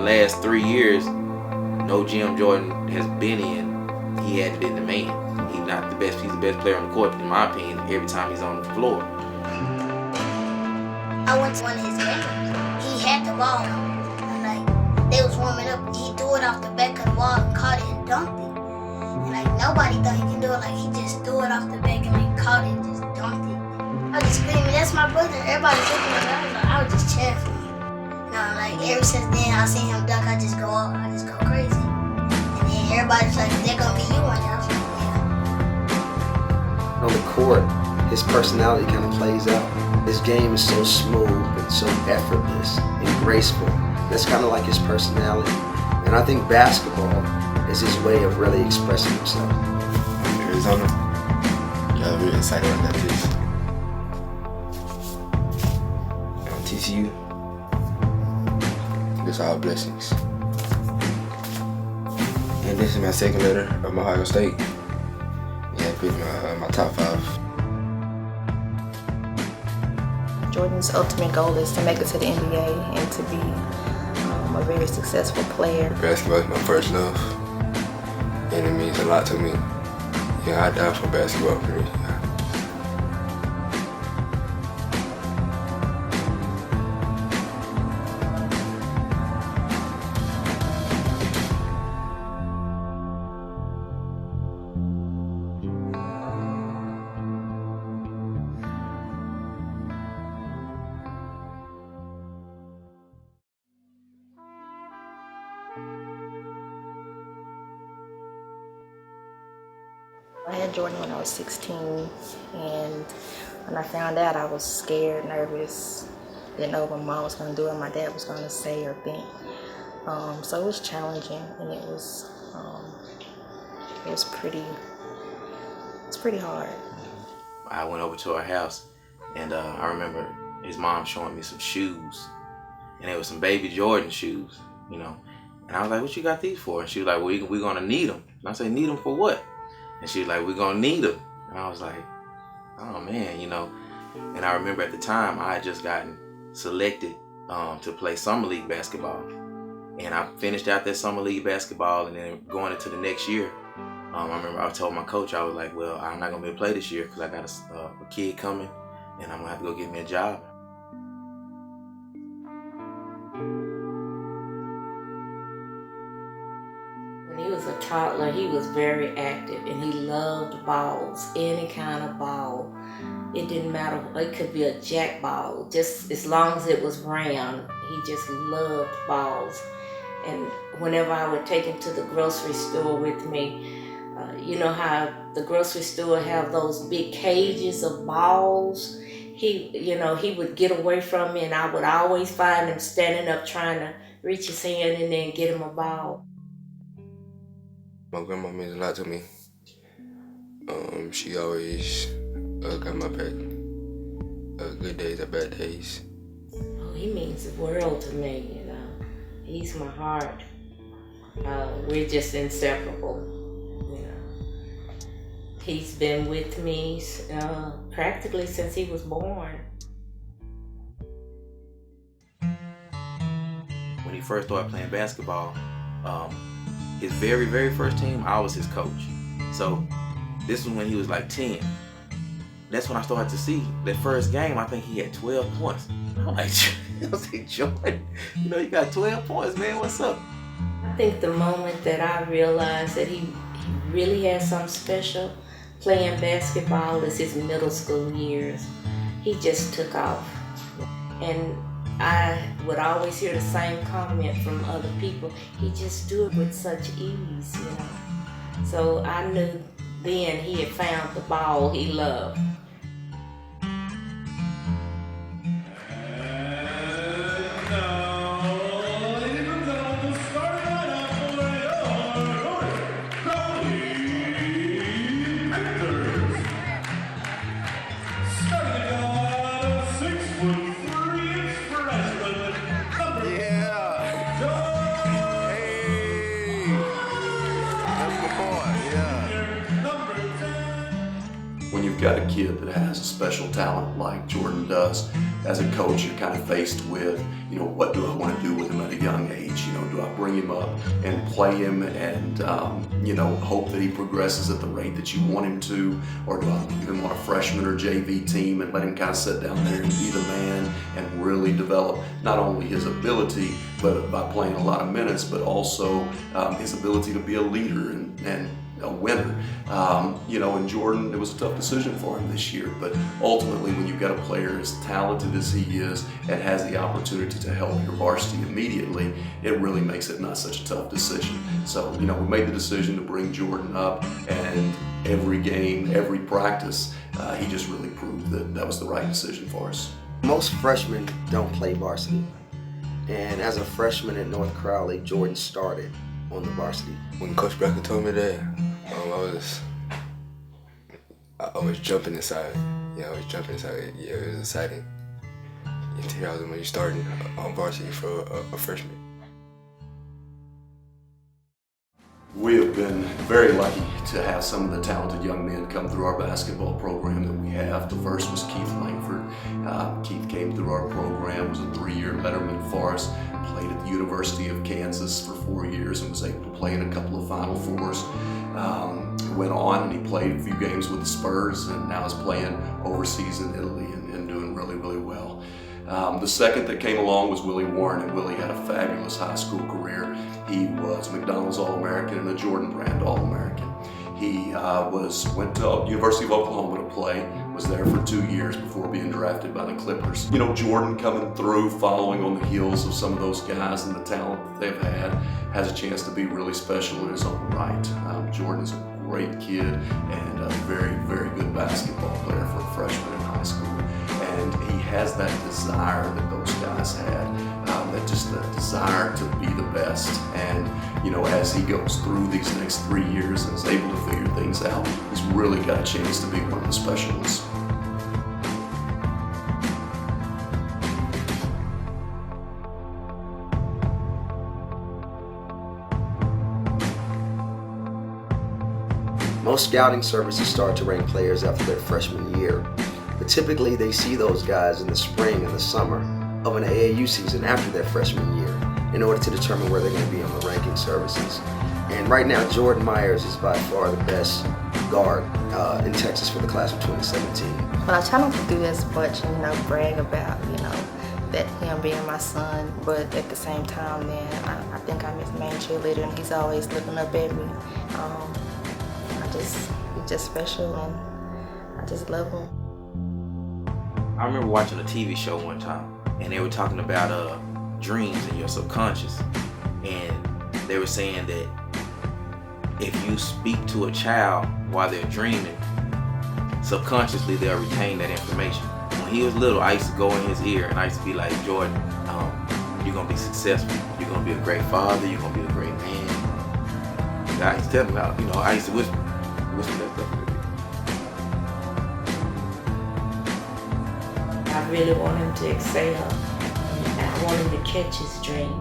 last 3 years, no gym Jordan has been in, he hadn't been the man. He's not the best. He's the best player on the court, in my opinion, every time he's on the floor. I went to one of his games. He had the ball, and like they was warming up. He threw it off the back of the wall and caught it and dunked it. And like nobody thought he could do it. Like he just threw it off the back and like caught it and just dunked it. I was just screaming, "That's my brother!" Everybody's looking at me. I was just cheering for him. Like ever since then, I seen him dunk. I just go crazy. And then everybody's like, "They're gonna be you one day." I was like, yeah. On the court, his personality kind of plays out. His game is so smooth and so effortless and graceful. That's kind of like his personality. And I think basketball is his way of really expressing himself. Arizona, yeah, really excited about that piece. TCU, it's all blessings. And this is my second letter of Ohio State. Yeah, it beat my top 5. Jordan's ultimate goal is to make it to the NBA and to be a very successful player. Basketball is my first love, and it means a lot to me. Yeah, I die for basketball, really. I had Jordan when I was 16, and when I found out, I was scared, nervous, didn't know what my mom was going to do or my dad was going to say or think. So it was challenging, and it was pretty hard. I went over to our house, and I remember his mom showing me some shoes, and it was some baby Jordan shoes, you know. And I was like, "What you got these for?" And she was like, "Well, we're gonna need them." And I said, "Need them for what?" And she was like, "We're gonna need them." And I was like, "Oh man," you know. And I remember at the time I had just gotten selected to play summer league basketball, and I finished out that summer league basketball, and then going into the next year, I remember I told my coach, I was like, "Well, I'm not gonna be able to play this year because I got a kid coming, and I'm gonna have to go get me a job." When he was a toddler, he was very active and he loved balls, any kind of ball. It didn't matter, it could be a jack ball, just as long as it was round, he just loved balls. And whenever I would take him to the grocery store with me, you know how the grocery store have those big cages of balls? He would get away from me, and I would always find him standing up trying to reach his hand and then get him a ball. My grandma means a lot to me. She always got my back. Good days or bad days. Oh, he means the world to me, you know. He's my heart. We're just inseparable, you know. He's been with me practically since he was born. When he first started playing basketball, his very, very first team, I was his coach. So this was when he was like 10. That's when I started to see that first game. I think he had 12 points. I'm like, I was like, "Jordan, you know, you got 12 points, man. What's up?" I think the moment that I realized that he really had something special playing basketball is his middle school years. He just took off. And I would always hear the same comment from other people. He just do it with such ease, you know. So I knew then he had found the ball he loved. when you've got a kid that has a special talent like Jordon does, as a coach, you're kind of faced with, what do I want to do with him at a young age? Do I bring him up and play him and, hope that he progresses at the rate that you want him to? Or do I leave him on a freshman or JV team and let him kind of sit down there and be the man and really develop not only his ability, but by playing a lot of minutes, but also his ability to be a leader and a winner. And Jordon, it was a tough decision for him this year, but ultimately when you've got a player as talented as he is and has the opportunity to help your varsity immediately, it really makes it not such a tough decision. So, we made the decision to bring Jordon up, and every game, every practice, he just really proved that was the right decision for us. Most freshmen don't play varsity. And as a freshman at North Crowley, Jordon started on the varsity. When Coach Becker told me that, I was jumping inside. I was jumping inside. Yeah, it was exciting. Until I was when you starting on varsity for a freshman. We have been very lucky to have some of the talented young men come through our basketball program that we have. The first was Keith Langford. Keith came through our program, was a 3-year letterman for us, played at the University of Kansas for 4 years and was able to play in a couple of Final Fours. Went on and he played a few games with the Spurs and now is playing overseas in Italy and doing really, really well. The second that came along was Willie Warren, and Willie had a fabulous high school career. He was McDonald's All-American and a Jordan brand All-American. He went to University of Oklahoma to play, was there for 2 years before being drafted by the Clippers. Jordan coming through, following on the heels of some of those guys and the talent that they've had, has a chance to be really special in his own right. Jordan is a great kid and a very, very good basketball player for a freshman in high school. And he has that desire that those guys had, that desire to be the best. And, as he goes through these next 3 years and is able to figure things out, he's really got a chance to be one of the specialists. Most scouting services start to rank players after their freshman year, but typically they see those guys in the spring and the summer of an AAU season after their freshman year in order to determine where they're going to be on the ranking services. And right now, Jordan Myers is by far the best guard in Texas for the class of 2017. Well, I try not to do as much, brag about, that him being my son, but at the same time, I think I'm his main cheerleader, and he's always looking up at me. He's just special, and I just love him. I remember watching a TV show one time, and they were talking about dreams in your subconscious, and they were saying that if you speak to a child while they're dreaming, subconsciously they'll retain that information. When he was little, I used to go in his ear and I used to be like, Jordon, you're gonna be successful, you're gonna be a great father, you're gonna be a great man. And I used to tell him about, I used to whisper that stuff. I really want him to excel. I want him to catch his dream.